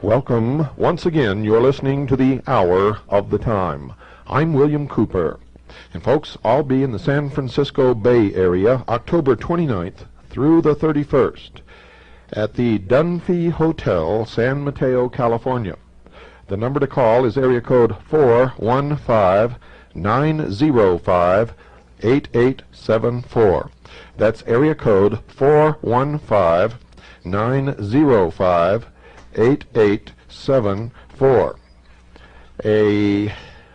Welcome. Once again, you're listening to the Hour of the Time. I'm William Cooper. And folks, I'll be in the San Francisco Bay Area October 29th through the 31st at the Dunphy Hotel, San Mateo, California. The number to call is area code 415-905-8874. That's area code 415-905-8874.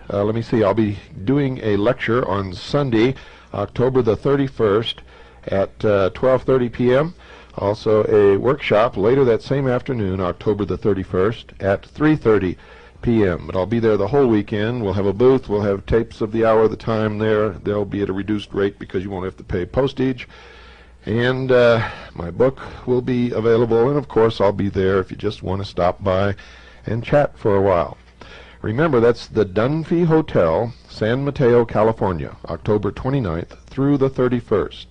Let me see, I'll be doing a lecture on Sunday, October the 31st at 12:30 p.m. Also a workshop later that same afternoon, October the 31st at 3:30 p.m. But I'll be there the whole weekend. We'll have a booth, we'll have tapes of the Hour of the Time there. They'll be at a reduced rate because you won't have to pay postage. And my book will be available, and of course I'll be there if you just want to stop by and chat for a while. Remember, that's the Dunphy Hotel, San Mateo, California, October 29th through the 31st.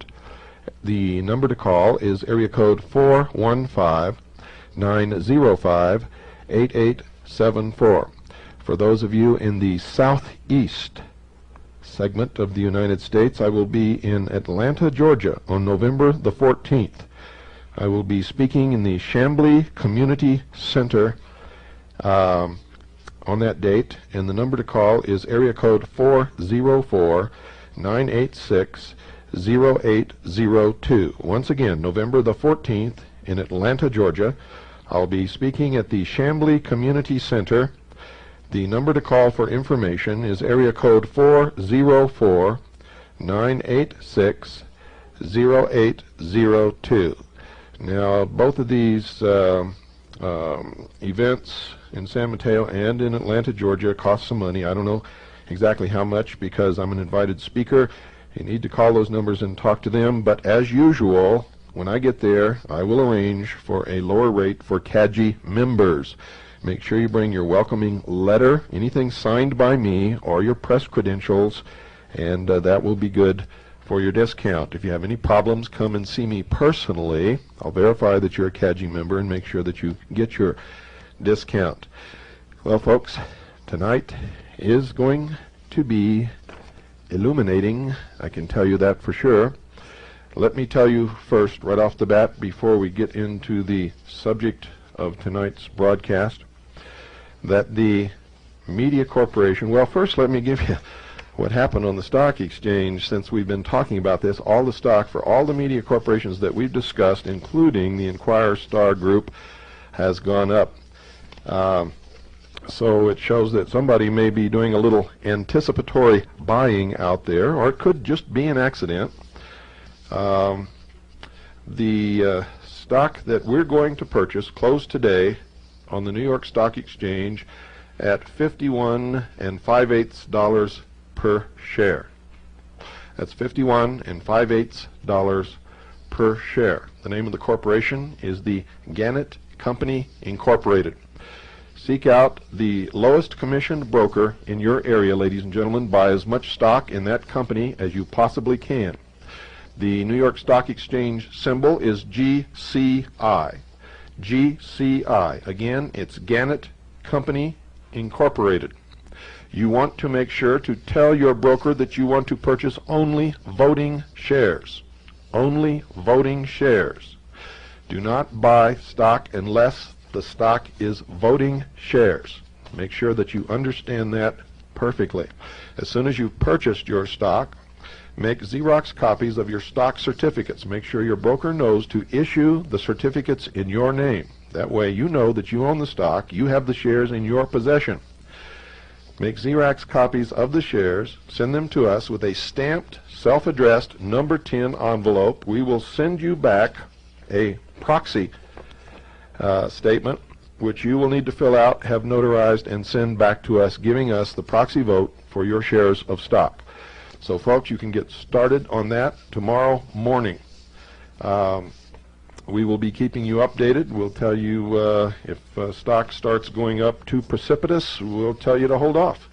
The number to call is area code 415-905-8874. For those of you in the southeast segment of the United States, I will be in Atlanta, Georgia on November the 14th. I will be speaking in the Chamblee Community Center on that date, and the number to call is area code 404-986-0802. Once again, November the 14th in Atlanta, Georgia. I'll be speaking at the Chamblee Community Center. The number to call for information is area code 404-986-0802. Now, both of these events in San Mateo and in Atlanta, Georgia cost some money. I don't know exactly how much because I'm an invited speaker. You need to call those numbers and talk to them. But as usual, when I get there, I will arrange for a lower rate for CAGI members. Make sure you bring your welcoming letter, anything signed by me, or your press credentials, and that will be good for your discount. If you have any problems, come and see me personally. I'll verify that you're a CAGI member and make sure that you get your discount. Well, folks, tonight is going to be illuminating. I can tell you that for sure. Let me tell you first, right off the bat, before we get into the subject of tonight's broadcast, that the media corporation, well, first let me give you what happened on the stock exchange since we've been talking about this. All the stock for all the media corporations that we've discussed, including the Inquirer Star Group, has gone up. So it shows that somebody may be doing a little anticipatory buying out there, or it could just be an accident. The stock that we're going to purchase closed today on the New York Stock Exchange at $51 5/8 per share. That's $51 5/8 per share. The name of the corporation is the Gannett Company Incorporated. Seek out the lowest commissioned broker in your area, ladies and gentlemen. Buy as much stock in that company as you possibly can. The New York Stock Exchange symbol is GCI. GCI. Again, it's Gannett Company Incorporated. You want to make sure to tell your broker that you want to purchase only voting shares. Only voting shares. Do not buy stock unless the stock is voting shares. Make sure that you understand that perfectly. As soon as you've purchased your stock, Make Xerox copies of your stock certificates. Make sure your broker knows to issue the certificates in your name. That way you know that you own the stock, you have the shares in your possession. Make Xerox copies of the shares, send them to us with a stamped, self-addressed number 10 envelope. We will send you back a proxy statement, which you will need to fill out, have notarized, and send back to us, giving us the proxy vote for your shares of stock. So folks, you can get started on that tomorrow morning. We will be keeping you updated. We'll tell you if stock starts going up too precipitous, we'll tell you to hold off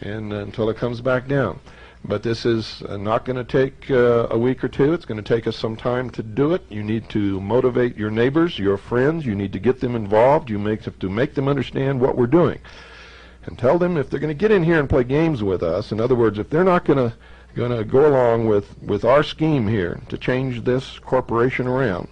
and until it comes back down. But this is not going to take a week or two. It's going to take us some time to do it. You need to motivate your neighbors, your friends. You need to get them involved. You have to make them understand what we're doing. And tell them if they're going to get in here and play games with us, in other words, if they're not going to go along with our scheme here to change this corporation around,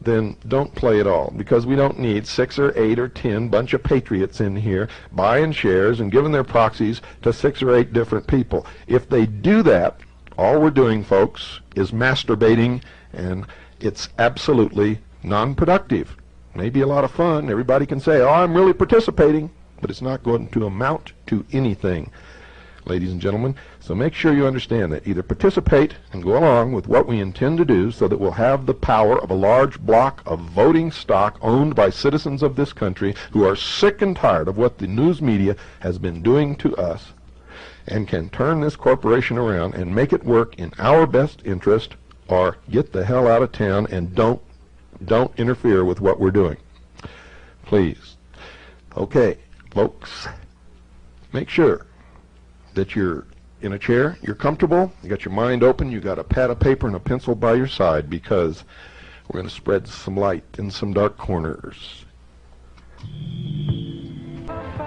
then don't play at all, because we don't need 6 or 8 or 10 bunch of patriots in here buying shares and giving their proxies to 6 or 8 different people. If they do that, all we're doing, folks, is masturbating, and it's absolutely non-productive. Maybe a lot of fun. Everybody can say, oh, I'm really participating, but it's not going to amount to anything, ladies and gentlemen. So make sure you understand that. Either participate and go along with what we intend to do so that we'll have the power of a large block of voting stock owned by citizens of this country who are sick and tired of what the news media has been doing to us, and can turn this corporation around and make it work in our best interest, or get the hell out of town and don't interfere with what we're doing. Please. Okay, folks, make sure that you're in a chair, you're comfortable, you got your mind open, you got a pad of paper and a pencil by your side, because we're going to spread some light in some dark corners.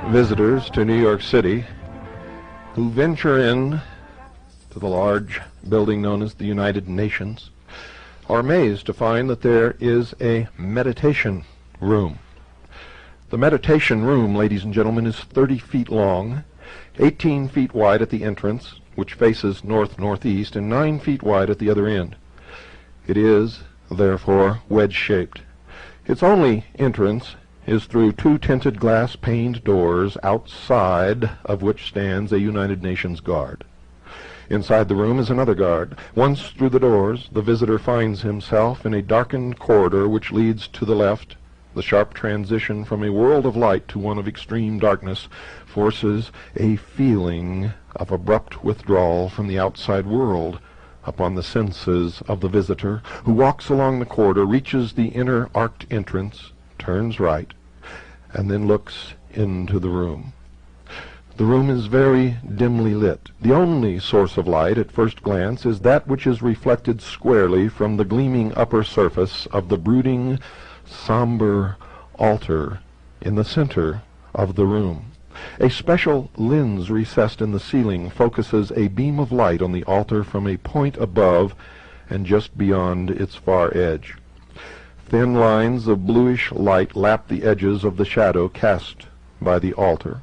Visitors to New York City who venture in to the large building known as the United Nations are amazed to find that there is a meditation room. The meditation room, ladies and gentlemen, is 30 feet long, 18 feet wide at the entrance, which faces north-northeast, and 9 feet wide at the other end. It is, therefore, wedge-shaped. Its only entrance is through 2 tinted glass paned doors, outside of which stands a United Nations guard. Inside the room is another guard. Once through the doors, the visitor finds himself in a darkened corridor which leads to the left. The sharp transition from a world of light to one of extreme darkness forces a feeling of abrupt withdrawal from the outside world upon the senses of the visitor, who walks along the corridor, reaches the inner arched entrance, turns right, and then looks into the room. The room is very dimly lit. The only source of light at first glance is that which is reflected squarely from the gleaming upper surface of the brooding, somber altar in the center of the room. A special lens recessed in the ceiling focuses a beam of light on the altar from a point above and just beyond its far edge. Thin lines of bluish light lap the edges of the shadow cast by the altar.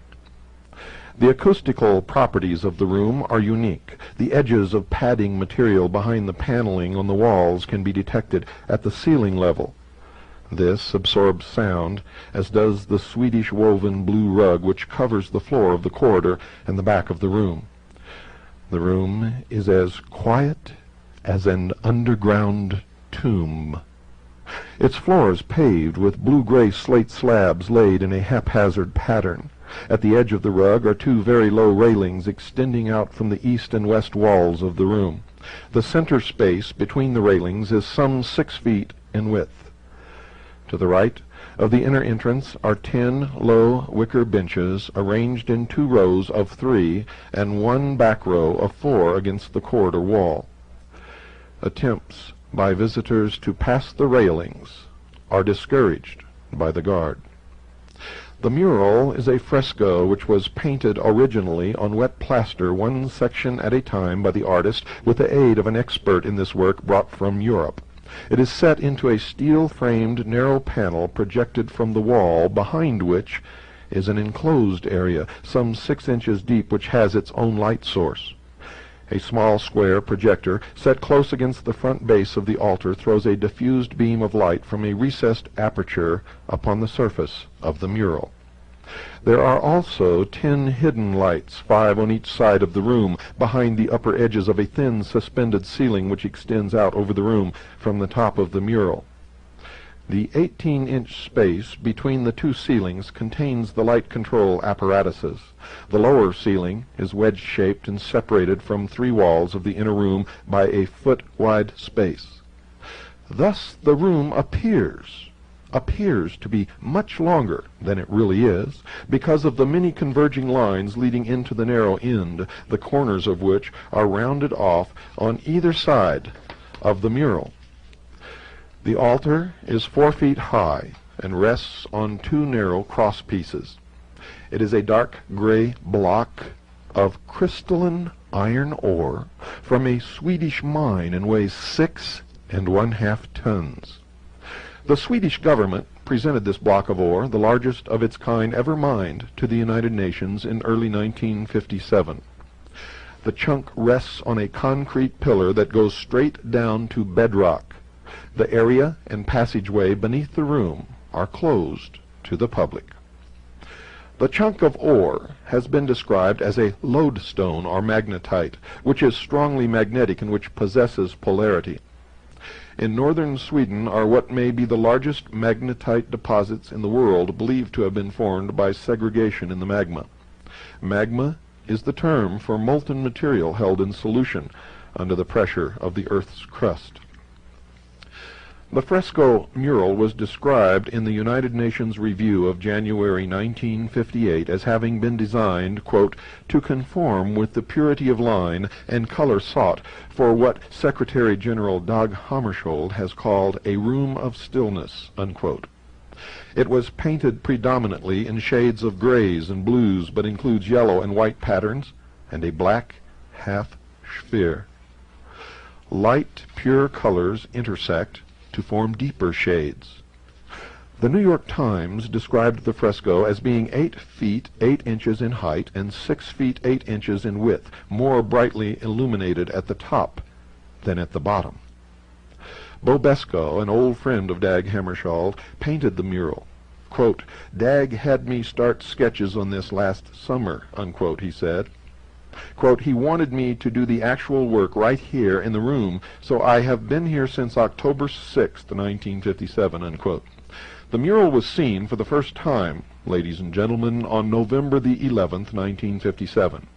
The acoustical properties of the room are unique. The edges of padding material behind the paneling on the walls can be detected at the ceiling level. This absorbs sound, as does the Swedish woven blue rug which covers the floor of the corridor and the back of the room. The room is as quiet as an underground tomb. Its floor is paved with blue-gray slate slabs laid in a haphazard pattern. At the edge of the rug are 2 very low railings extending out from the east and west walls of the room. The center space between the railings is some 6 feet in width. To the right of the inner entrance are 10 low wicker benches arranged in 2 rows of 3 and 1 back row of 4 against the corridor wall. Attempts by visitors to pass the railings are discouraged by the guard. The mural is a fresco which was painted originally on wet plaster, 1 section at a time, by the artist with the aid of an expert in this work brought from Europe. It is set into a steel-framed narrow panel projected from the wall, behind which is an enclosed area some 6 inches deep which has its own light source. A small square projector set close against the front base of the altar throws a diffused beam of light from a recessed aperture upon the surface of the mural. There are also 10 hidden lights, 5 on each side of the room, behind the upper edges of a thin suspended ceiling which extends out over the room from the top of the mural. The 18-inch space between the two ceilings contains the light control apparatuses. The lower ceiling is wedge-shaped and separated from 3 walls of the inner room by a foot-wide space. Thus the room appears to be much longer than it really is, because of the many converging lines leading into the narrow end, the corners of which are rounded off on either side of the mural. The altar is 4 feet high and rests on 2 narrow cross pieces. It is a dark gray block of crystalline iron ore from a Swedish mine and weighs 6 1/2 tons. The Swedish government presented this block of ore, the largest of its kind ever mined, to the United Nations in early 1957. The chunk rests on a concrete pillar that goes straight down to bedrock. The area and passageway beneath the room are closed to the public. The chunk of ore has been described as a lodestone or magnetite, which is strongly magnetic and which possesses polarity. In northern Sweden are what may be the largest magnetite deposits in the world, believed to have been formed by segregation in the magma. Magma is the term for molten material held in solution under the pressure of the Earth's crust. The fresco mural was described in the United Nations Review of January 1958 as having been designed, quote, to conform with the purity of line and color sought for what Secretary General Dag Hammarskjöld has called a room of stillness, unquote. It was painted predominantly in shades of grays and blues, but includes yellow and white patterns and a black half sphere. Light, pure colors intersect to form deeper shades. The New York Times described the fresco as being 8 feet 8 inches in height and 6 feet 8 inches in width, more brightly illuminated at the top than at the bottom. Bo Beskow, an old friend of Dag Hammarskjöld, painted the mural. Quote, Dag had me start sketches on this last summer, unquote, he said. Quote, he wanted me to do the actual work right here in the room, so I have been here since October 6th, 1957, unquote. The mural was seen for the first time, ladies and gentlemen, on November the 11th, 1957.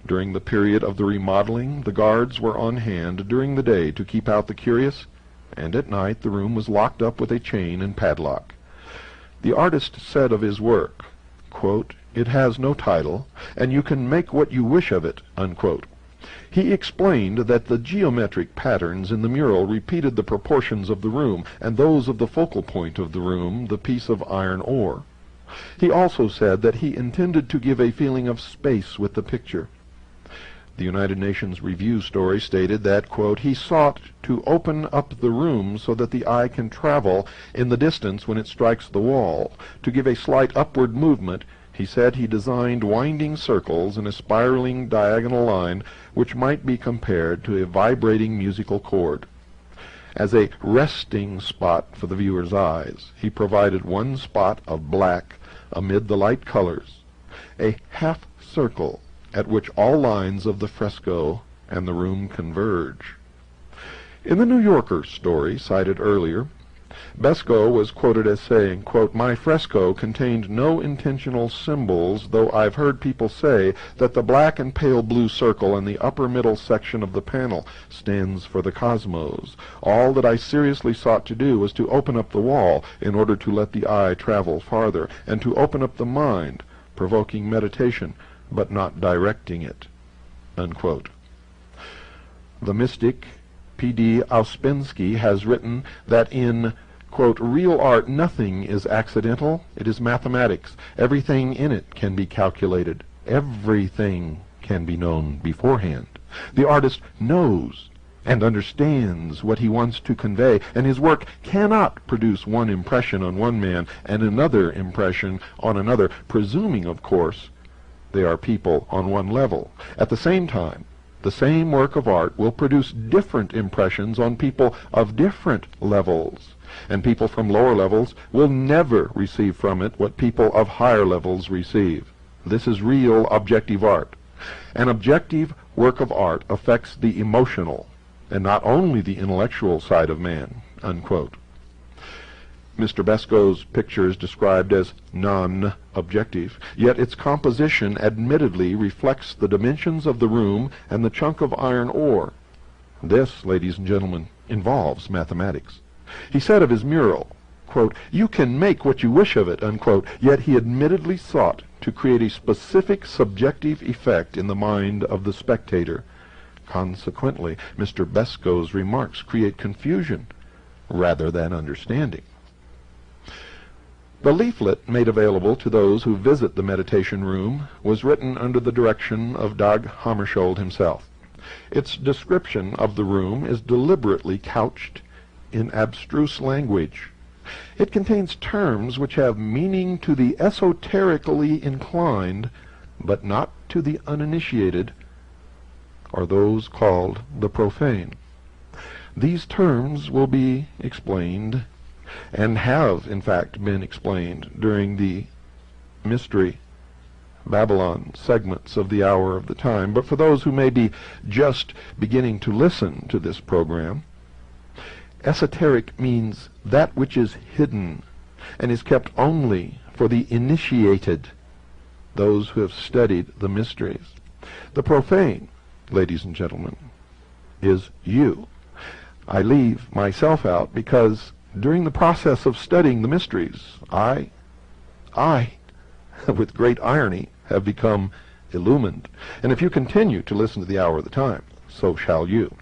During the period of the remodeling, the guards were on hand during the day to keep out the curious, and at night the room was locked up with a chain and padlock. The artist said of his work, quote, it has no title, and you can make what you wish of it, unquote. He explained that the geometric patterns in the mural repeated the proportions of the room, and those of the focal point of the room, the piece of iron ore. He also said that he intended to give a feeling of space with the picture. The United Nations Review story stated that, quote, he sought to open up the room so that the eye can travel in the distance when it strikes the wall. To give a slight upward movement, he said he designed winding circles in a spiraling diagonal line which might be compared to a vibrating musical chord. As a resting spot for the viewer's eyes, he provided one spot of black amid the light colors, a half circle at which all lines of the fresco and the room converge. In the New Yorker story cited earlier, Beskow was quoted as saying, quote, my fresco contained no intentional symbols, though I've heard people say that the black and pale blue circle in the upper middle section of the panel stands for the cosmos. All that I seriously sought to do was to open up the wall in order to let the eye travel farther, and to open up the mind, provoking meditation, but not directing it, unquote. The mystic P.D. Ouspensky has written that in, quote, real art nothing is accidental, it is mathematics. Everything in it can be calculated. Everything can be known beforehand. The artist knows and understands what he wants to convey, and his work cannot produce one impression on one man and another impression on another, presuming, of course, they are people on one level. At the same time, The same work of art will produce different impressions on people of different levels, and people from lower levels will never receive from it what people of higher levels receive. This is real objective art. An objective work of art affects the emotional and not only the intellectual side of man," unquote. Mr. Besco's picture is described as non-objective, yet its composition admittedly reflects the dimensions of the room and the chunk of iron ore. This, ladies and gentlemen, involves mathematics. He said of his mural, quote, "You can make what you wish of it," unquote, yet he admittedly sought to create a specific subjective effect in the mind of the spectator. Consequently, Mr. Besco's remarks create confusion rather than understanding. The leaflet made available to those who visit the meditation room was written under the direction of Dag Hammarskjöld himself. Its description of the room is deliberately couched in abstruse language. It contains terms which have meaning to the esoterically inclined, but not to the uninitiated, or those called the profane. These terms will be explained, and have in fact been explained during the Mystery Babylon segments of the Hour of the Time, but for those who may be just beginning to listen to this program, esoteric means that which is hidden and is kept only for the initiated, those who have studied the mysteries. The profane, ladies and gentlemen, is you. I leave myself out because during the process of studying the mysteries, I, with great irony, have become illumined. And if you continue to listen to the Hour of the Time, so shall you.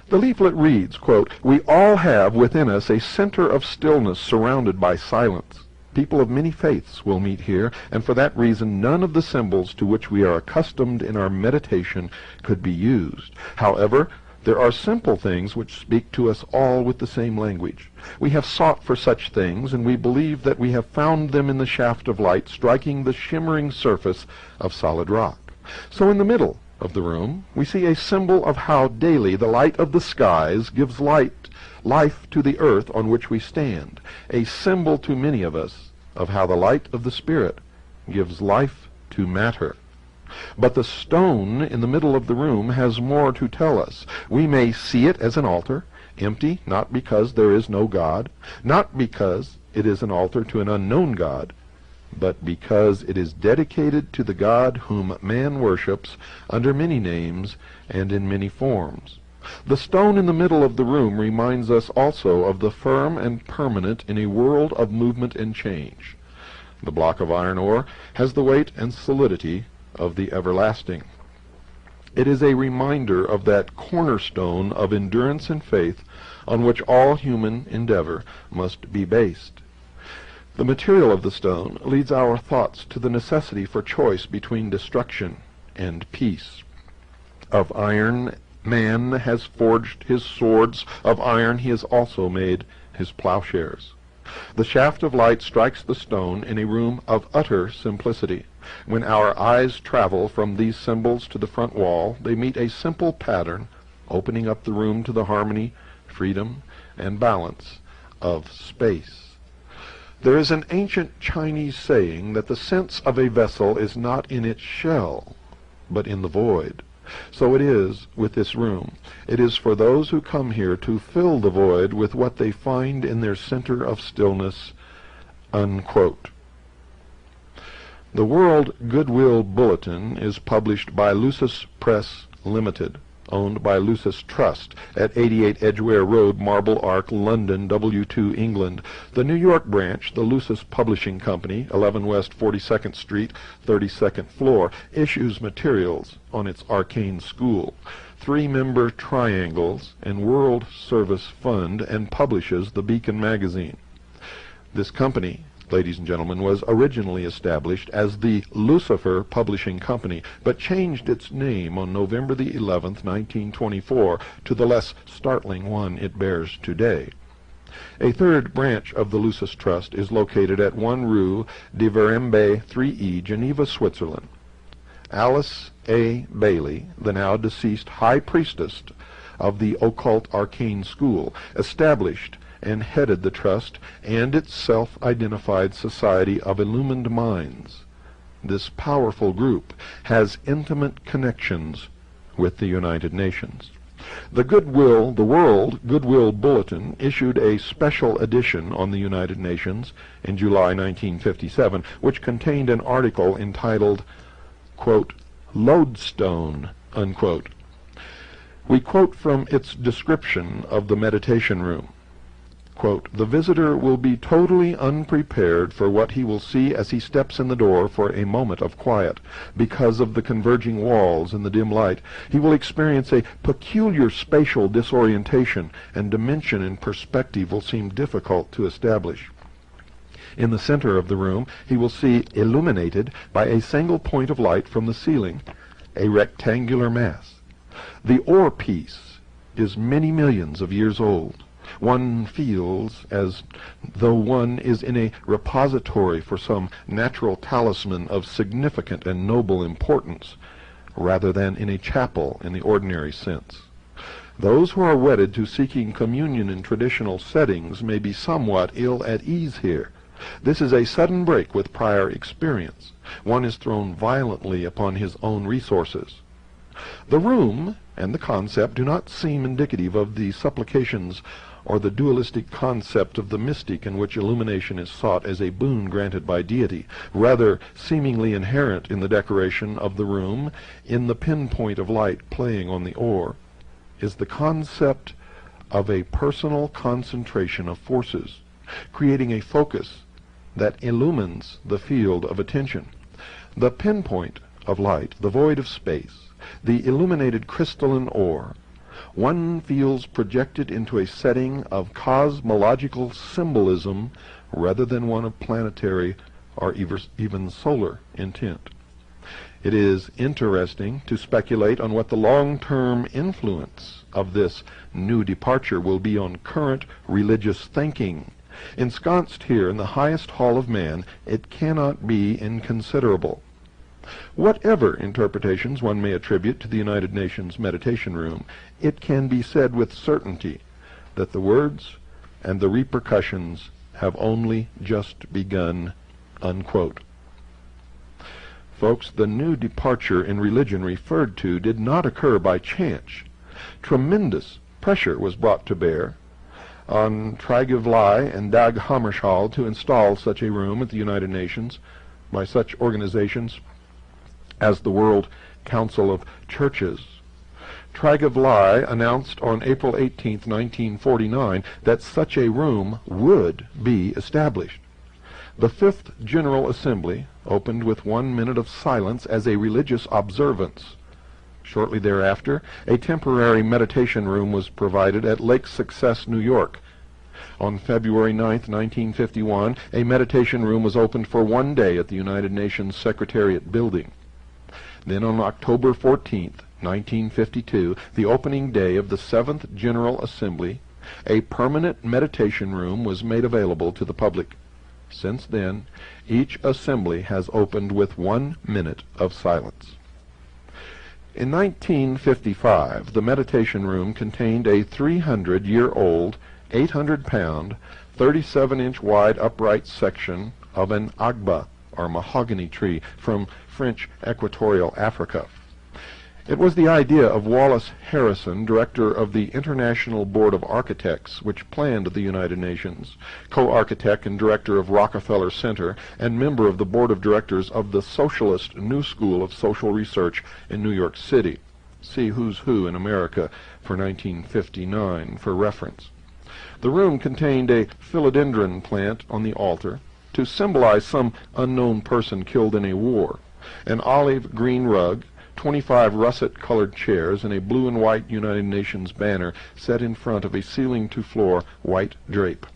The leaflet reads, quote, "We all have within us a center of stillness surrounded by silence. People of many faiths will meet here, and for that reason none of the symbols to which we are accustomed in our meditation could be used. However, there are simple things which speak to us all with the same language. We have sought for such things, and we believe that we have found them in the shaft of light striking the shimmering surface of solid rock. So in the middle of the room we see a symbol of how daily the light of the skies gives life to the earth on which we stand, a symbol to many of us of how the light of the Spirit gives life to matter. But the stone in the middle of the room has more to tell us. We may see it as an altar, empty not because there is no God, not because it is an altar to an unknown God, but because it is dedicated to the God whom man worships under many names and in many forms. The stone in the middle of the room reminds us also of the firm and permanent in a world of movement and change. The block of iron ore has the weight and solidity of the everlasting. It is a reminder of that cornerstone of endurance and faith on which all human endeavor must be based. The material of the stone leads our thoughts to the necessity for choice between destruction and peace. Of iron man has forged his swords, of iron he has also made his plowshares. The shaft of light strikes the stone in a room of utter simplicity. When our eyes travel from these symbols to the front wall, they meet a simple pattern, opening up the room to the harmony, freedom, and balance of space. There is an ancient Chinese saying that the sense of a vessel is not in its shell, but in the void. So it is with this room. It is for those who come here to fill the void with what they find in their center of stillness," unquote. The World Goodwill Bulletin is published by Lucis Press Limited, owned by Lucis Trust, at 88 Edgware Road, Marble Ark, London, W2, England. The New York branch, the Lucis Publishing Company, 11 West 42nd Street, 32nd floor, issues materials on its Arcane School, 3-member Triangles, and World Service Fund, and publishes the Beacon magazine. This company, ladies and gentlemen, was originally established as the Lucifer Publishing Company, but changed its name on November the 11th, 1924, to the less startling one it bears today. A third branch of the Lucis Trust is located at 1 Rue de Verembe 3E, Geneva, Switzerland. Alice A. Bailey, the now deceased high priestess of the occult arcane school, established and headed the trust and its self-identified Society of Illumined Minds. This powerful group has intimate connections with the United Nations. The World Goodwill Bulletin issued a special edition on the United Nations in July 1957, which contained an article entitled, quote, "Lodestone," unquote. We quote from its description of the meditation room. Quote, "The visitor will be totally unprepared for what he will see as he steps in the door for a moment of quiet. Because of the converging walls and the dim light, he will experience a peculiar spatial disorientation, and dimension and perspective will seem difficult to establish. In the center of the room, he will see, illuminated by a single point of light from the ceiling, a rectangular mass. The ore piece is many millions of years old. One feels as though one is in a repository for some natural talisman of significant and noble importance, rather than in a chapel in the ordinary sense. Those who are wedded to seeking communion in traditional settings may be somewhat ill at ease here. This is a sudden break with prior experience. One is thrown violently upon his own resources. The room and the concept do not seem indicative of the supplications or the dualistic concept of the mystic in which illumination is sought as a boon granted by deity. Rather, seemingly inherent in the decoration of the room, in the pinpoint of light playing on the ore, is the concept of a personal concentration of forces, creating a focus that illumines the field of attention. The pinpoint of light, the void of space, the illuminated crystalline ore, one feels projected into a setting of cosmological symbolism rather than one of planetary or even solar intent. It is interesting to speculate on what the long-term influence of this new departure will be on current religious thinking. Ensconced here in the highest hall of man, it cannot be inconsiderable. Whatever interpretations one may attribute to the United Nations Meditation Room, it can be said with certainty that the words and the repercussions have only just begun, unquote. Folks, the new departure in religion referred to did not occur by chance. Tremendous pressure was brought to bear on Trygve and Dag Hammarskjöld to install such a room at the United Nations by such organizations as the World Council of Churches. Trygve announced on April 18, 1949, that such a room would be established. The Fifth General Assembly opened with 1 minute of silence as a religious observance. Shortly thereafter, a temporary meditation room was provided at Lake Success, New York. On February 9, 1951, a meditation room was opened for 1 day at the United Nations Secretariat building. Then on October 14, 1952, the opening day of the Seventh General Assembly, a permanent meditation room was made available to the public. Since then, each assembly has opened with 1 minute of silence. In 1955, the meditation room contained a 300-year-old, 800-pound, 37-inch wide upright section of an agba, or mahogany tree, from French Equatorial Africa. It was the idea of Wallace Harrison, director of the International Board of Architects, which planned the United Nations, co-architect and director of Rockefeller Center, and member of the board of directors of the Socialist New School of Social Research in New York City. See Who's Who in America for 1959 for reference. The room contained a philodendron plant on the altar to symbolize some unknown person killed in a war, an olive green rug, 25 russet-colored chairs, and a blue and white United Nations banner set in front of a ceiling-to-floor white drape.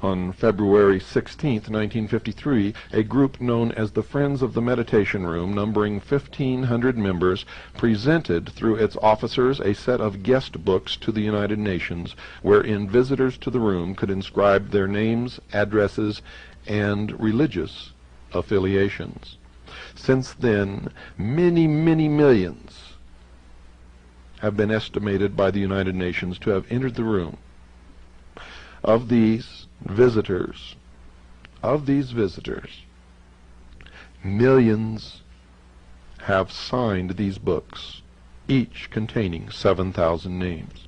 On February 16, 1953, a group known as the Friends of the Meditation Room, numbering 1,500 members, presented through its officers a set of guest books to the United Nations, wherein visitors to the room could inscribe their names, addresses, and religious affiliations. Since then, many, many millions have been estimated by the United Nations to have entered the room. Of these visitors, millions have signed these books, each containing 7,000 names.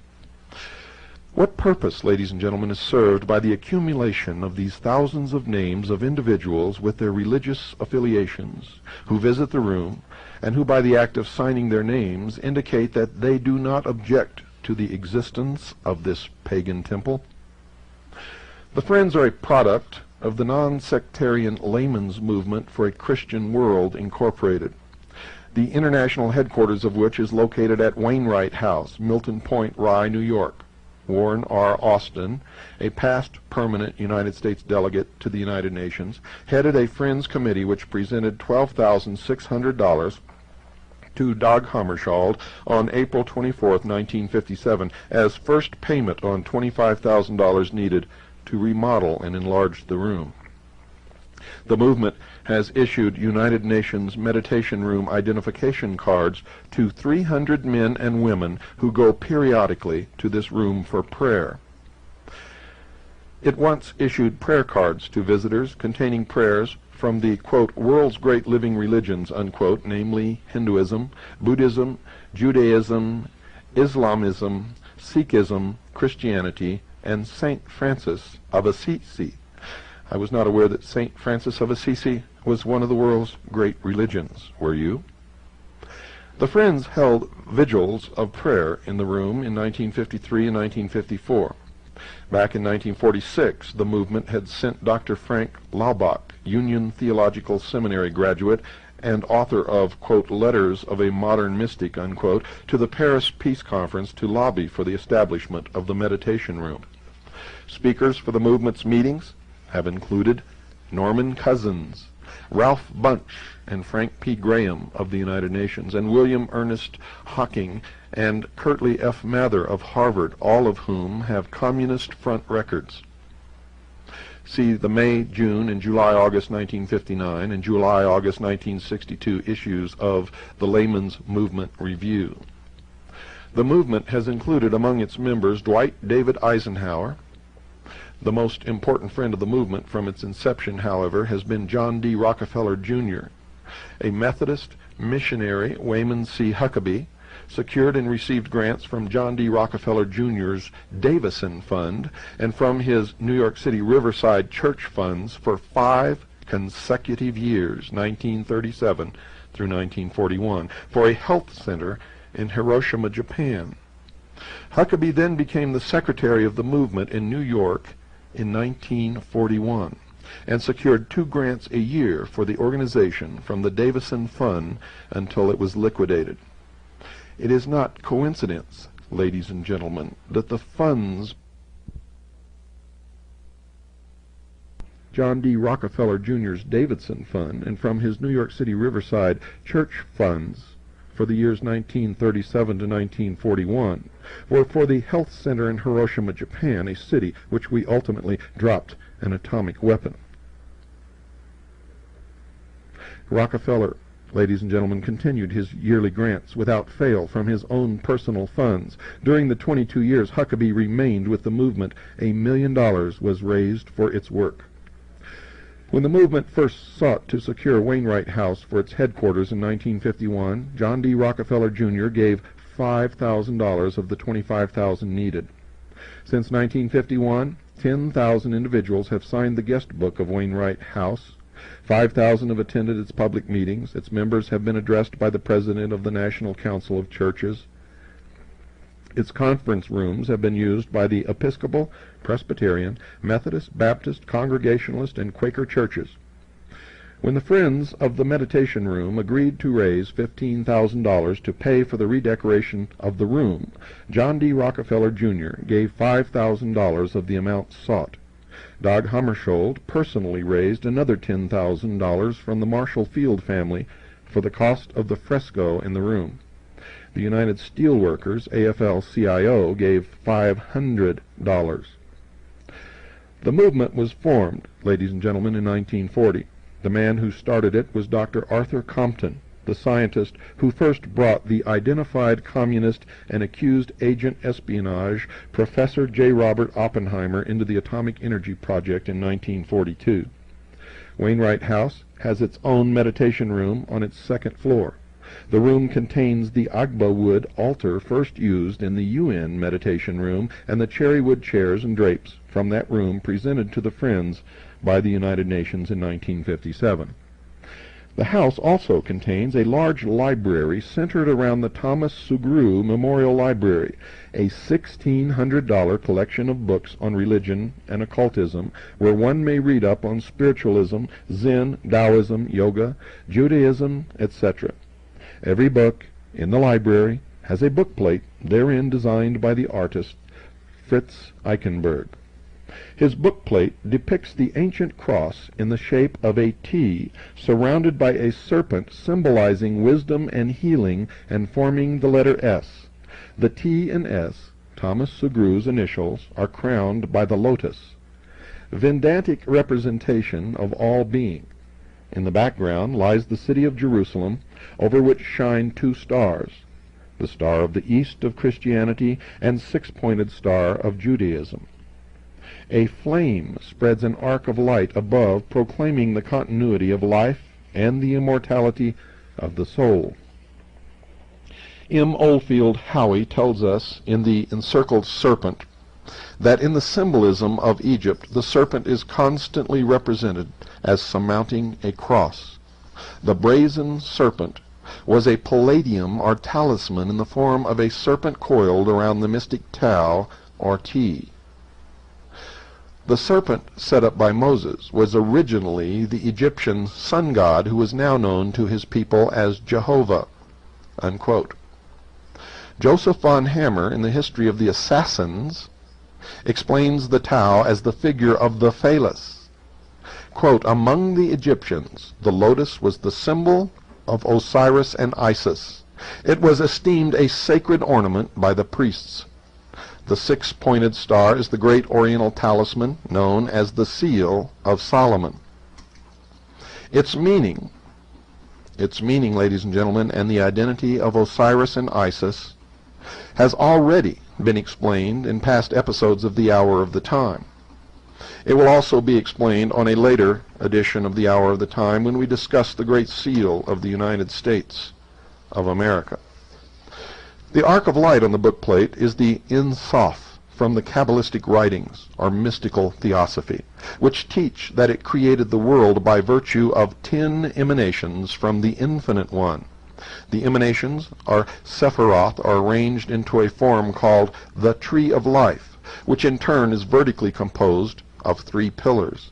What purpose, ladies and gentlemen, is served by the accumulation of these thousands of names of individuals with their religious affiliations who visit the room and who by the act of signing their names indicate that they do not object to the existence of this pagan temple? The Friends are a product of the non-sectarian layman's movement for a Christian world, incorporated, the international headquarters of which is located at Wainwright House, Milton Point, Rye, New York. Warren R. Austin, a past permanent United States delegate to the United Nations, headed a Friends committee which presented $12,600 to Dag Hammarskjöld on April 24, 1957, as first payment on $25,000 needed to remodel and enlarge the room. The movement has issued United Nations meditation room identification cards to 300 men and women who go periodically to this room for prayer. It once issued prayer cards to visitors containing prayers from the, quote, world's great living religions, unquote, namely Hinduism, Buddhism, Judaism, Islamism, Sikhism, Christianity, and St. Francis of Assisi. I was not aware that St. Francis of Assisi was one of the world's great religions. Were you? The Friends held vigils of prayer in the room in 1953 and 1954. Back in 1946, the movement had sent Dr. Frank Laubach, Union Theological Seminary graduate and author of, quote, Letters of a Modern Mystic, unquote, to the Paris Peace Conference to lobby for the establishment of the meditation room. Speakers for the movement's meetings have included Norman Cousins, Ralph Bunche, and Frank P. Graham of the United Nations, and William Ernest Hocking and Curtly F. Mather of Harvard, all of whom have Communist Front records. See the May, June, and July-August 1959 and July-August 1962 issues of the Layman's Movement Review. The movement has included among its members Dwight David Eisenhower. The most important friend of the movement from its inception, however, has been John D. Rockefeller, Jr., a Methodist missionary, Wayman C. Huckabee, secured and received grants from John D. Rockefeller, Jr.'s Davison Fund and from his New York City Riverside Church funds for 5 consecutive years, 1937 through 1941, for a health center in Hiroshima, Japan. Huckabee then became the secretary of the movement in New York in 1941 and secured 2 grants a year for the organization from the Davison Fund until it was liquidated. It is not coincidence, ladies and gentlemen, that the funds John D. Rockefeller Jr.'s Davidson Fund and from his New York City Riverside Church funds for the years 1937 to 1941 were for the health center in Hiroshima, Japan, a city which we ultimately dropped an atomic weapon. Rockefeller, ladies and gentlemen, continued his yearly grants without fail from his own personal funds. During the 22 years Huckabee remained with the movement, $1 million was raised for its work. When the movement first sought to secure Wainwright House for its headquarters in 1951, John D. Rockefeller, Jr. gave $5,000 of the $25,000 needed. Since 1951, 10,000 individuals have signed the guest book of Wainwright House. 5,000 have attended its public meetings. Its members have been addressed by the President of the National Council of Churches. Its conference rooms have been used by the Episcopal, Presbyterian, Methodist, Baptist, Congregationalist, and Quaker churches. When the Friends of the Meditation Room agreed to raise $15,000 to pay for the redecoration of the room, John D. Rockefeller, Jr. gave $5,000 of the amount sought. Dag Hammarskjöld personally raised another $10,000 from the Marshall Field family for the cost of the fresco in the room. The United Steelworkers, AFL-CIO, gave $500. The movement was formed, ladies and gentlemen, in 1940. The man who started it was Dr. Arthur Compton, the scientist who first brought the identified communist and accused agent espionage Professor J. Robert Oppenheimer into the Atomic Energy Project in 1942. Wainwright House has its own meditation room on its second floor. The room contains the Agba wood altar first used in the UN meditation room and the cherry wood chairs and drapes from that room presented to the Friends by the United Nations in 1957. The house also contains a large library centered around the Thomas Sugrue Memorial Library, a $1,600 collection of books on religion and occultism, where one may read up on spiritualism, Zen, Taoism, yoga, Judaism, etc. Every book in the library has a bookplate therein designed by the artist Fritz Eichenberg. His bookplate depicts the ancient cross in the shape of a T surrounded by a serpent symbolizing wisdom and healing and forming the letter S. The T and S, Thomas Sugrue's initials, are crowned by the lotus, Vedantic representation of all being. In the background lies the city of Jerusalem, over which shine two stars, the star of the east of Christianity and six-pointed star of Judaism. A flame spreads an arc of light above, proclaiming the continuity of life and the immortality of the soul. M. Oldfield Howey tells us in The Encircled Serpent that in the symbolism of Egypt the serpent is constantly represented as surmounting a cross. The brazen serpent was a palladium or talisman in the form of a serpent coiled around the mystic Tau or T. The serpent set up by Moses was originally the Egyptian sun god who is now known to his people as Jehovah." Unquote. Joseph von Hammer, in the History of the Assassins, explains the Tau as the figure of the phallus. Quote, "Among the Egyptians, the lotus was the symbol of Osiris and Isis. It was esteemed a sacred ornament by the priests. The six-pointed star is the great oriental talisman known as the Seal of Solomon." Its meaning, ladies and gentlemen, and the identity of Osiris and Isis has already been explained in past episodes of the Hour of the Time. It will also be explained on a later edition of the Hour of the Time when we discuss the Great Seal of the United States of America. The arc of light on the bookplate is the Ein Sof from the Kabbalistic writings, or mystical theosophy, which teach that it created the world by virtue of 10 emanations from the Infinite One. The emanations, or Sephiroth, are arranged into a form called the Tree of Life, which in turn is vertically composed of 3 pillars.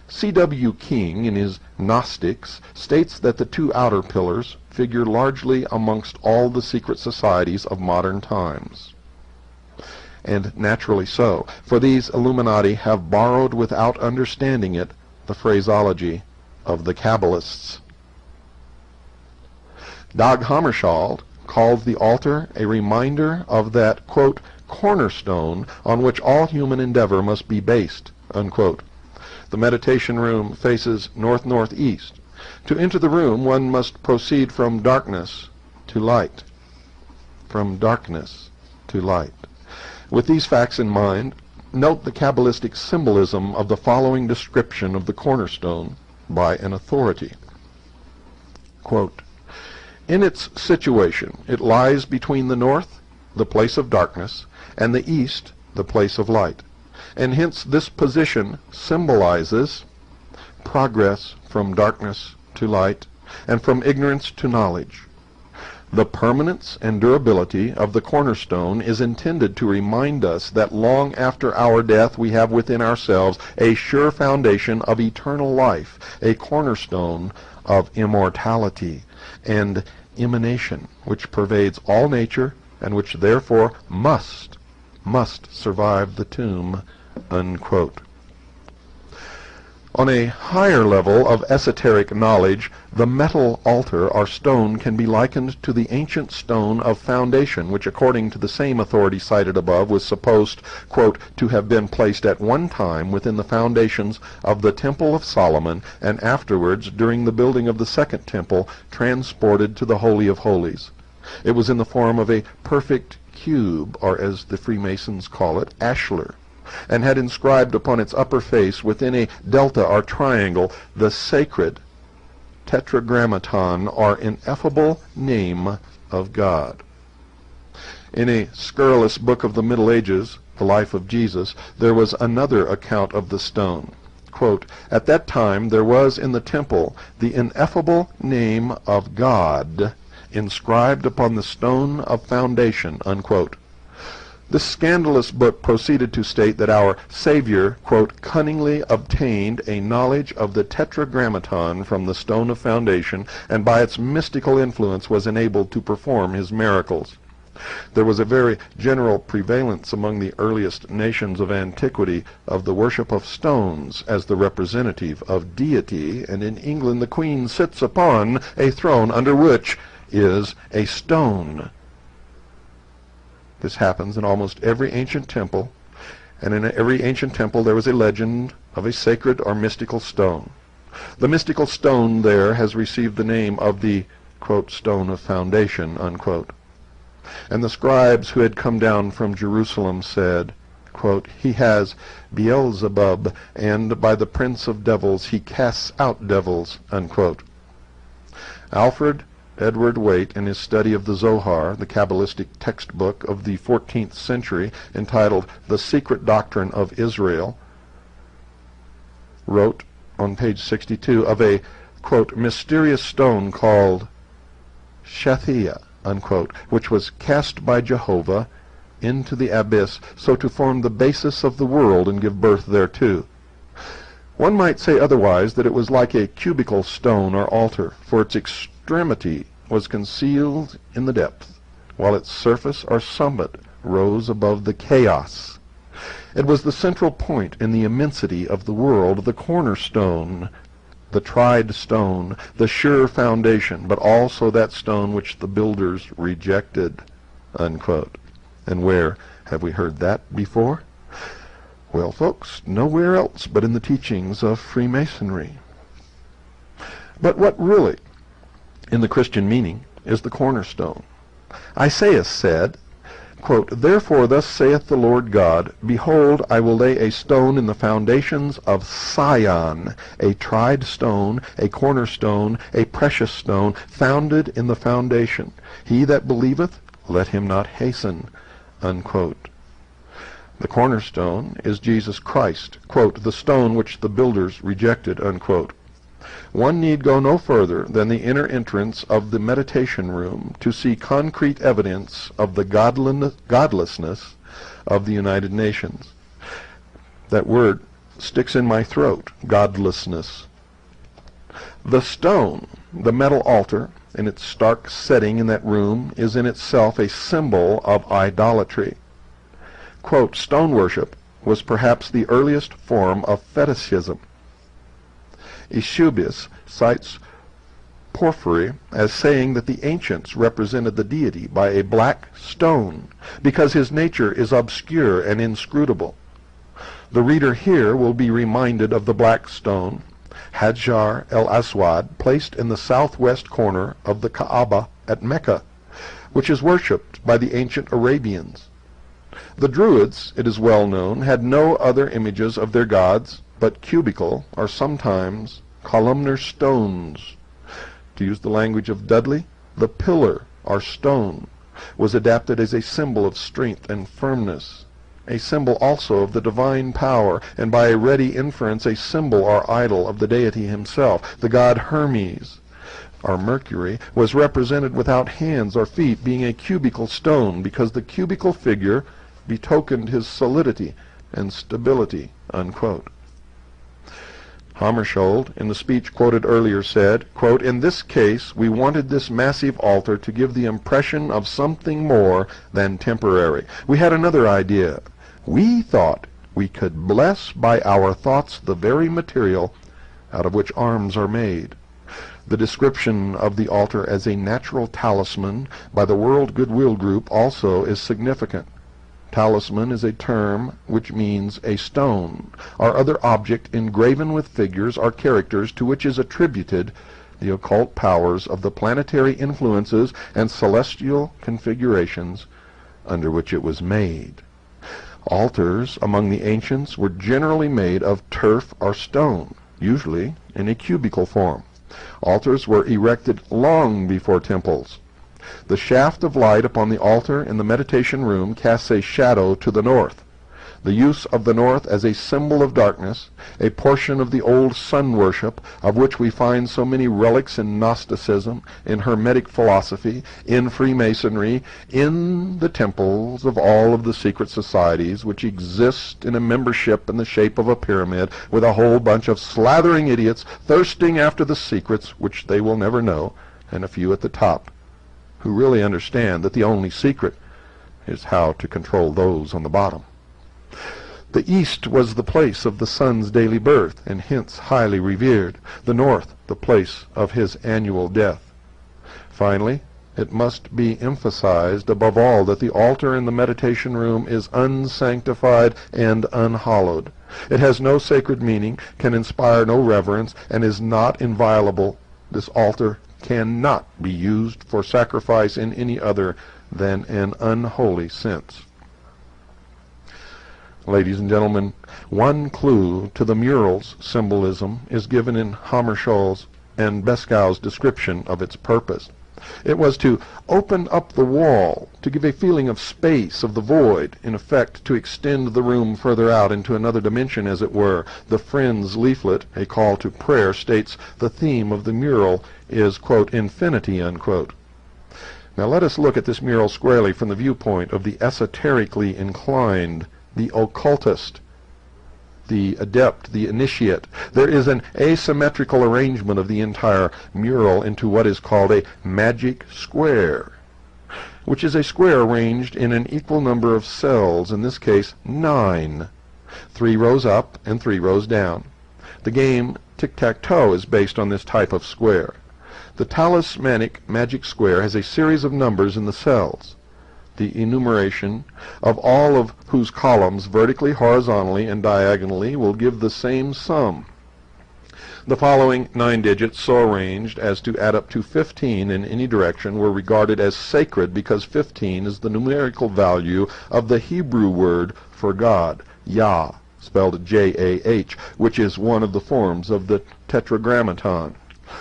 C.W. King, in his Gnostics, states that the 2 outer pillars figure largely amongst all the secret societies of modern times. And naturally so, for these Illuminati have borrowed without understanding it the phraseology of the Kabbalists. Dag Hammarskjöld calls the altar a reminder of that, quote, "cornerstone on which all human endeavor must be based," unquote. The meditation room faces north-northeast. To enter the room, one must proceed from darkness to light. From darkness to light. With these facts in mind, note the Kabbalistic symbolism of the following description of the cornerstone by an authority. Quote, "In its situation, it lies between the north, the place of darkness, and the east, the place of light, and hence this position symbolizes progress from darkness to light, and from ignorance to knowledge. The permanence and durability of the cornerstone is intended to remind us that long after our death we have within ourselves a sure foundation of eternal life, a cornerstone of immortality and emanation, which pervades all nature and which therefore must survive the tomb," unquote. On a higher level of esoteric knowledge, the metal altar or stone can be likened to the ancient stone of foundation, which according to the same authority cited above was supposed, quote, to have been placed at one time within the foundations of the Temple of Solomon, and afterwards, during the building of the second temple, transported to the Holy of Holies. It was in the form of a perfect cube, or as the Freemasons call it, ashlar, and had inscribed upon its upper face within a delta or triangle the sacred tetragrammaton or ineffable name of God. In a scurrilous book of the Middle Ages, The Life of Jesus, there was another account of the stone. Quote, at that time there was in the temple the ineffable name of God inscribed upon the stone of foundation, unquote. This scandalous book proceeded to state that our Savior, quote, cunningly obtained a knowledge of the tetragrammaton from the stone of foundation, and by its mystical influence was enabled to perform his miracles. There was a very general prevalence among the earliest nations of antiquity of the worship of stones as the representative of deity, and in England the Queen sits upon a throne under which is a stone. This happens in almost every ancient temple, and in every ancient temple there was a legend of a sacred or mystical stone. The mystical stone there has received the name of the, quote, stone of foundation, unquote. And the scribes who had come down from Jerusalem said, quote, he has Beelzebub, and by the prince of devils he casts out devils, unquote. Alfred Edward Waite, in his study of the Zohar, the Kabbalistic textbook of the 14th century, entitled The Secret Doctrine of Israel, wrote on page 62 of a, quote, mysterious stone called Shathia, unquote, which was cast by Jehovah into the abyss, so to form the basis of the world and give birth thereto. One might say otherwise, that it was like a cubical stone or altar, for its extremity was concealed in the depth, while its surface or summit rose above the chaos. It was the central point in the immensity of the world, the cornerstone, the tried stone, the sure foundation, but also that stone which the builders rejected, unquote. And where have we heard that before? Well, folks, nowhere else but in the teachings of Freemasonry. But what really, in the Christian meaning, is the cornerstone? Isaiah said, quote, therefore thus saith the Lord God, behold, I will lay a stone in the foundations of Sion, a tried stone, a cornerstone, a precious stone, founded in the foundation. He that believeth, let him not hasten, unquote. The cornerstone is Jesus Christ, quote, the stone which the builders rejected, unquote. One need go no further than the inner entrance of the meditation room to see concrete evidence of the godlessness of the United Nations. That word sticks in my throat, godlessness. The stone, the metal altar, in its stark setting in that room, is in itself a symbol of idolatry. Quote, stone worship was perhaps the earliest form of fetishism. Eusebius cites Porphyry as saying that the ancients represented the deity by a black stone, because his nature is obscure and inscrutable. The reader here will be reminded of the black stone, Hajar el-Aswad, placed in the southwest corner of the Kaaba at Mecca, which is worshipped by the ancient Arabians. The Druids, it is well known, had no other images of their gods but cubical, or sometimes columnar stones. To use the language of Dudley, the pillar, or stone, was adapted as a symbol of strength and firmness, a symbol also of the divine power, and by a ready inference a symbol or idol of the deity himself. The god Hermes, or Mercury, was represented without hands or feet, being a cubical stone, because the cubical figure betokened his solidity and stability, unquote. Hammarskjöld, in the speech quoted earlier, said, quote, in this case we wanted this massive altar to give the impression of something more than temporary. We had another idea. We thought we could bless by our thoughts the very material out of which arms are made. The description of the altar as a natural talisman by the World Goodwill Group also is significant. Talisman is a term which means a stone or other object engraven with figures or characters to which is attributed the occult powers of the planetary influences and celestial configurations under which it was made. Altars among the ancients were generally made of turf or stone, usually in a cubical form. Altars were erected long before temples. The shaft of light upon the altar in the meditation room casts a shadow to the north. The use of the north as a symbol of darkness, a portion of the old sun worship, of which we find so many relics in Gnosticism, in Hermetic philosophy, in Freemasonry, in the temples of all of the secret societies which exist in a membership in the shape of a pyramid, with a whole bunch of slathering idiots thirsting after the secrets which they will never know, and a few at the top who really understand that the only secret is how to control those on the bottom. The east was the place of the sun's daily birth, and hence highly revered. The north, the place of his annual death. Finally, it must be emphasized above all that the altar in the meditation room is unsanctified and unhallowed. It has no sacred meaning, can inspire no reverence, and is not inviolable. This altar cannot be used for sacrifice in any other than an unholy sense. Ladies and gentlemen, one clue to the mural's symbolism is given in Hammarskjöld's and Beskow's description of its purpose. It was to open up the wall, to give a feeling of space, of the void, in effect to extend the room further out into another dimension, as it were. The Friends leaflet, a call to prayer, states the theme of the mural is, quote, infinity, unquote. Now let us look at this mural squarely from the viewpoint of the esoterically inclined, the occultist, the adept, the initiate. There is an asymmetrical arrangement of the entire mural into what is called a magic square, which is a square arranged in an equal number of cells, in this case 9, 3 rows up and 3 rows down. The game tic-tac-toe is based on this type of square. The talismanic magic square has a series of numbers in the cells, the enumeration of all of whose columns vertically, horizontally, and diagonally will give the same sum. The following 9 digits, so arranged as to add up to 15 in any direction, were regarded as sacred because 15 is the numerical value of the Hebrew word for God, Yah, spelled J-A-H, which is one of the forms of the tetragrammaton.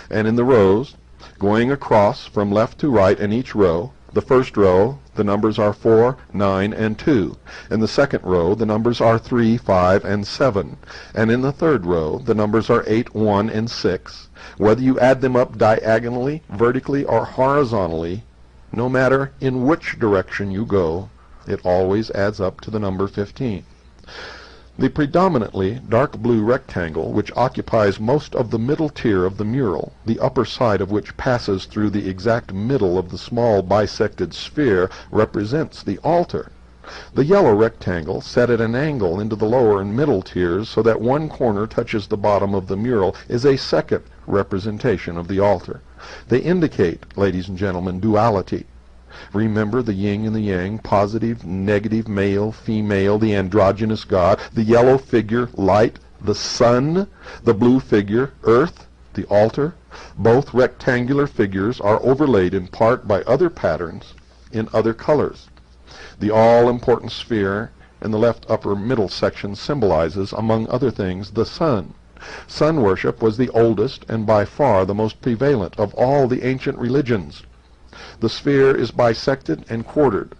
And in the rows, going across from left to right in each row, the first row, the numbers are 4, 9, and 2. In the second row, the numbers are 3, 5, and 7. And in the third row, the numbers are 8, 1, and 6. Whether you add them up diagonally, vertically, or horizontally, no matter in which direction you go, it always adds up to the number 15. The predominantly dark blue rectangle, which occupies most of the middle tier of the mural, the upper side of which passes through the exact middle of the small bisected sphere, represents the altar. The yellow rectangle, set at an angle into the lower and middle tiers so that one corner touches the bottom of the mural, is a second representation of the altar. They indicate, ladies and gentlemen, duality. Remember the yin and the yang, positive, negative, male, female, the androgynous God, the yellow figure, light, the sun, the blue figure, earth, the altar. Both rectangular figures are overlaid in part by other patterns in other colors. The all-important sphere in the left upper middle section symbolizes, among other things, the sun. Sun worship was the oldest and by far the most prevalent of all the ancient religions. The sphere is bisected and quartered.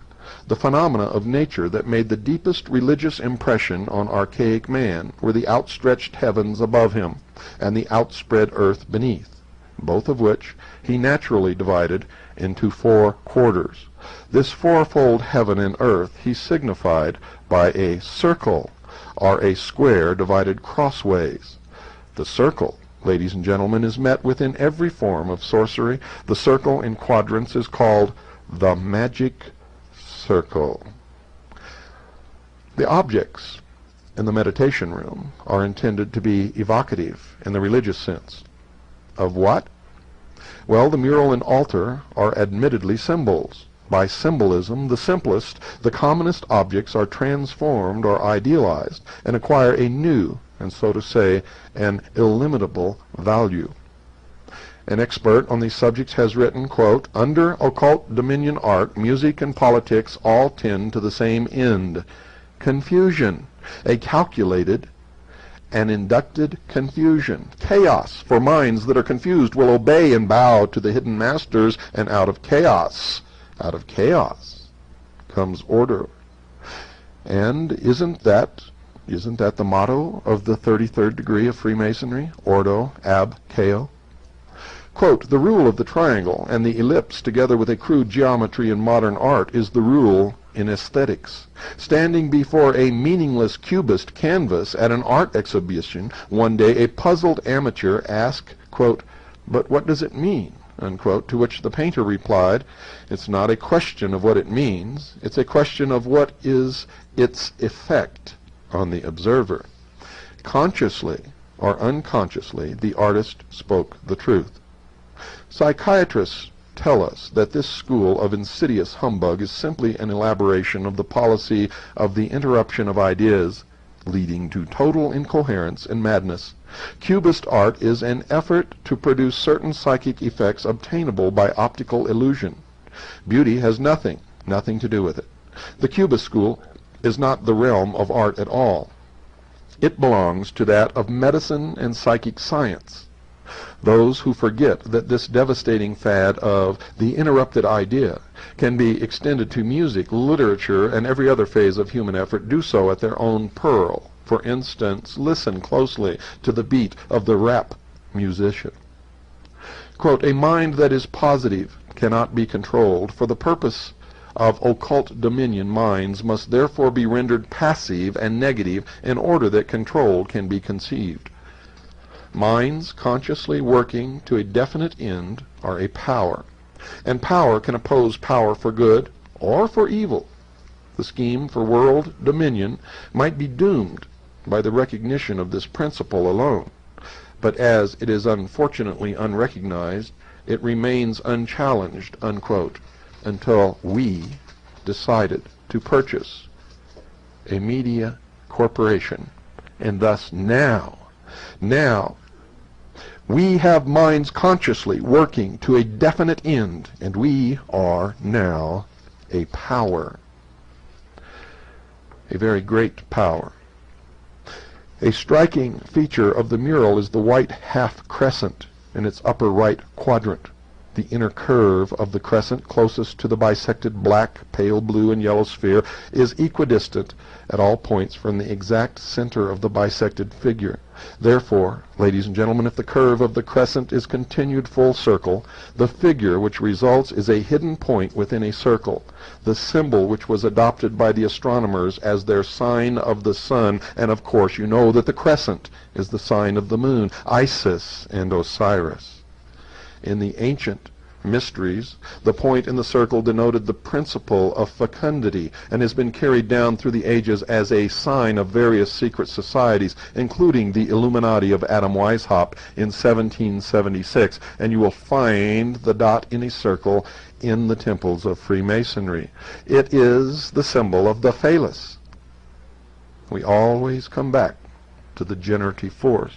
The phenomena of nature that made the deepest religious impression on archaic man were the outstretched heavens above him and the outspread earth beneath, both of which he naturally divided into 4 quarters. This fourfold heaven and earth he signified by a circle or a square divided crossways. The circle, ladies and gentlemen, is met with in every form of sorcery. The circle in quadrants is called the magic circle. The objects and the meditation room are intended to be evocative in the religious sense. Of what? Well, the mural and altar are admittedly symbols. By symbolism, the simplest, the commonest objects are transformed or idealized and acquire a new, and so to say, an illimitable value. An expert on these subjects has written, quote, "Under occult dominion art, music and politics all tend to the same end, confusion, a calculated and inducted confusion, chaos, for minds that are confused will obey and bow to the hidden masters, and out of chaos comes order." And isn't that the motto of the 33rd degree of Freemasonry? Ordo ab chao. Quote, "The rule of the triangle and the ellipse, together with a crude geometry in modern art, is the rule in aesthetics. Standing before a meaningless cubist canvas at an art exhibition, one day a puzzled amateur asked, quote, 'But what does it mean?' Unquote, to which the painter replied, 'It's not a question of what it means, it's a question of what is its effect on the observer.' Consciously or unconsciously, the artist spoke the truth. Psychiatrists tell us that this school of insidious humbug is simply an elaboration of the policy of the interruption of ideas, leading to total incoherence and madness. Cubist art is an effort to produce certain psychic effects obtainable by optical illusion. Beauty has nothing to do with it. The Cubist school is not the realm of art at all. It belongs to that of medicine and psychic science. Those who forget that this devastating fad of the interrupted idea can be extended to music, literature, and every other phase of human effort do so at their own peril. For instance, listen closely to the beat of the rap musician. Quote, "A mind that is positive cannot be controlled. For the purpose of occult dominion, minds must therefore be rendered passive and negative in order that control can be conceived. Minds consciously working to a definite end are a power, and power can oppose power for good or for evil. The scheme for world dominion might be doomed by the recognition of this principle alone, but as it is unfortunately unrecognized, it remains unchallenged," unquote, until we decided to purchase a media corporation. And thus now, we have minds consciously working to a definite end, and we are now a power, a very great power. A striking feature of the mural is the white half crescent in its upper right quadrant. The inner curve of the crescent closest to the bisected black, pale blue, and yellow sphere is equidistant at all points from the exact center of the bisected figure. Therefore, ladies and gentlemen, if the curve of the crescent is continued full circle, the figure which results is a hidden point within a circle, the symbol which was adopted by the astronomers as their sign of the sun, and of course you know that the crescent is the sign of the moon, Isis and Osiris. In the ancient mysteries, the point in the circle denoted the principle of fecundity, and has been carried down through the ages as a sign of various secret societies, including the Illuminati of Adam Weishaupt in 1776, and you will find the dot in a circle in the temples of Freemasonry. It is the symbol of the phallus. We always come back to the generative force.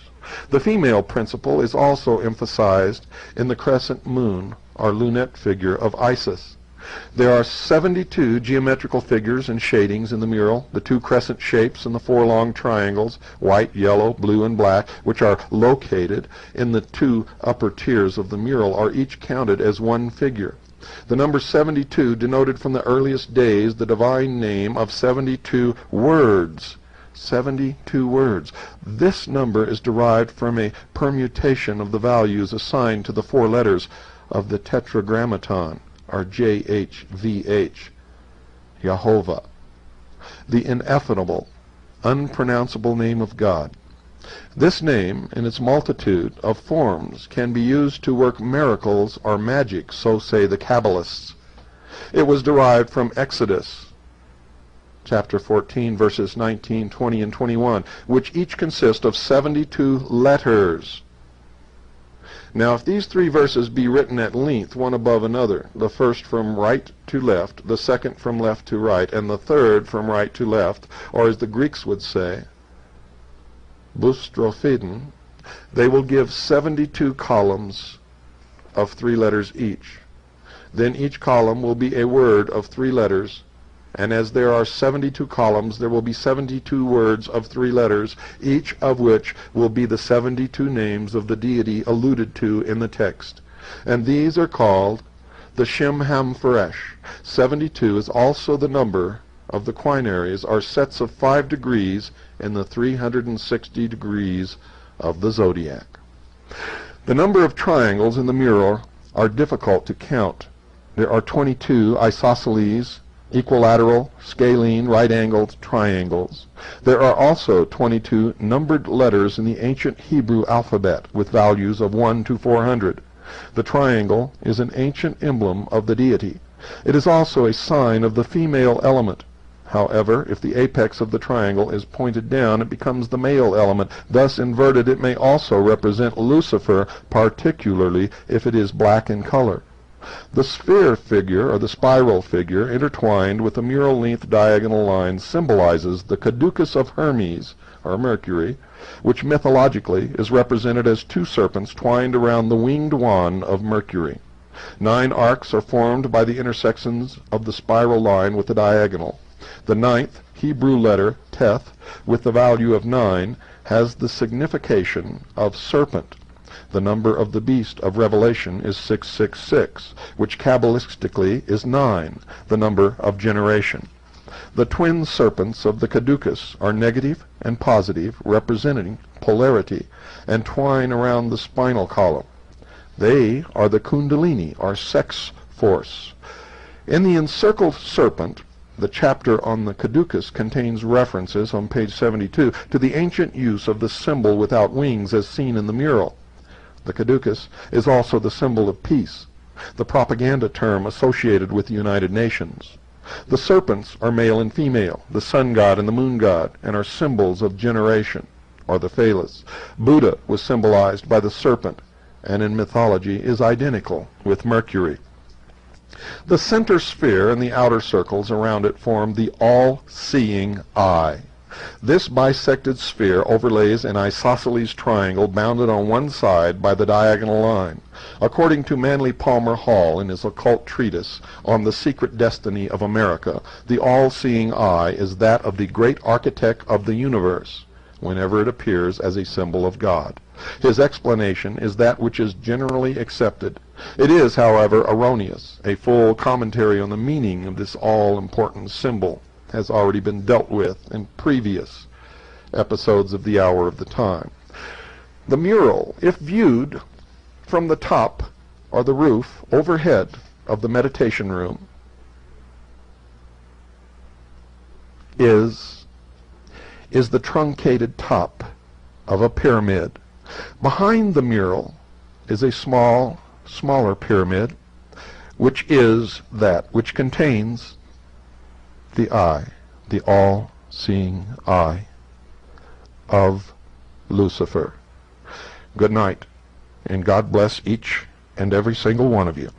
The female principle is also emphasized in the crescent moon, or lunette figure of Isis. There are 72 geometrical figures and shadings in the mural. The 2 crescent shapes and the 4 long triangles, white, yellow, blue, and black, which are located in the 2 upper tiers of the mural, are each counted as one figure. The number 72 denoted from the earliest days the divine name of 72 words. 72 words. This number is derived from a permutation of the values assigned to the 4 letters of the Tetragrammaton, or JHVH, Jehovah, the ineffable, unpronounceable name of God. This name, in its multitude of forms, can be used to work miracles or magic, so say the Kabbalists. It was derived from Exodus chapter 14, verses 19, 20, and 21, which each consist of 72 letters. Now, if these three verses be written at length, one above another, the first from right to left, the second from left to right, and the third from right to left, or as the Greeks would say, boustrophedon, they will give 72 columns of 3 letters each. Then each column will be a word of 3 letters, and as there are 72 columns, there will be 72 words of 3 letters, each of which will be the 72 names of the deity alluded to in the text. And these are called the Shem Ham Pharesh. 72 is also the number of the quinaries, or sets of 5 degrees in the 360 degrees of the zodiac. The number of triangles in the mural are difficult to count. There are 22 isosceles, equilateral, scalene, right-angled triangles. There are also 22 numbered letters in the ancient Hebrew alphabet with values of 1 to 400. The triangle is an ancient emblem of the deity. It is also a sign of the female element. However, if the apex of the triangle is pointed down, it becomes the male element. Thus, inverted, it may also represent Lucifer, particularly if it is black in color. The sphere figure, or the spiral figure, intertwined with the mural-length diagonal line, symbolizes the caducus of Hermes, or Mercury, which mythologically is represented as 2 serpents twined around the winged wand of Mercury. 9 arcs are formed by the intersections of the spiral line with the diagonal. The 9th Hebrew letter, Teth, with the value of 9, has the signification of serpent. The number of the beast of Revelation is 666, which Kabbalistically is 9, the number of generation. The twin serpents of the caducus are negative and positive, representing polarity, and twine around the spinal column. They are the kundalini, or sex force. In the encircled serpent, the chapter on the caducus contains references on page 72 to the ancient use of the symbol without wings as seen in the mural. The caducus is also the symbol of peace, the propaganda term associated with the United Nations. The serpents are male and female, the sun god and the moon god, and are symbols of generation, or the phallus. Buddha was symbolized by the serpent, and in mythology is identical with Mercury. The center sphere and the outer circles around it form the all-seeing eye. This bisected sphere overlays an isosceles triangle bounded on one side by the diagonal line. According to Manly Palmer Hall in his occult treatise on the secret destiny of America, the all-seeing eye is that of the great architect of the universe, whenever it appears as a symbol of God. His explanation is that which is generally accepted. It is, however, erroneous. A full commentary on the meaning of this all-important symbol has already been dealt with in previous episodes of the Hour of the Time. The mural, if viewed from the top or the roof overhead of the meditation room, is the truncated top of a pyramid. Behind the mural is a smaller pyramid, which is that which contains the eye, the all-seeing eye of Lucifer. Good night, and God bless each and every single one of you.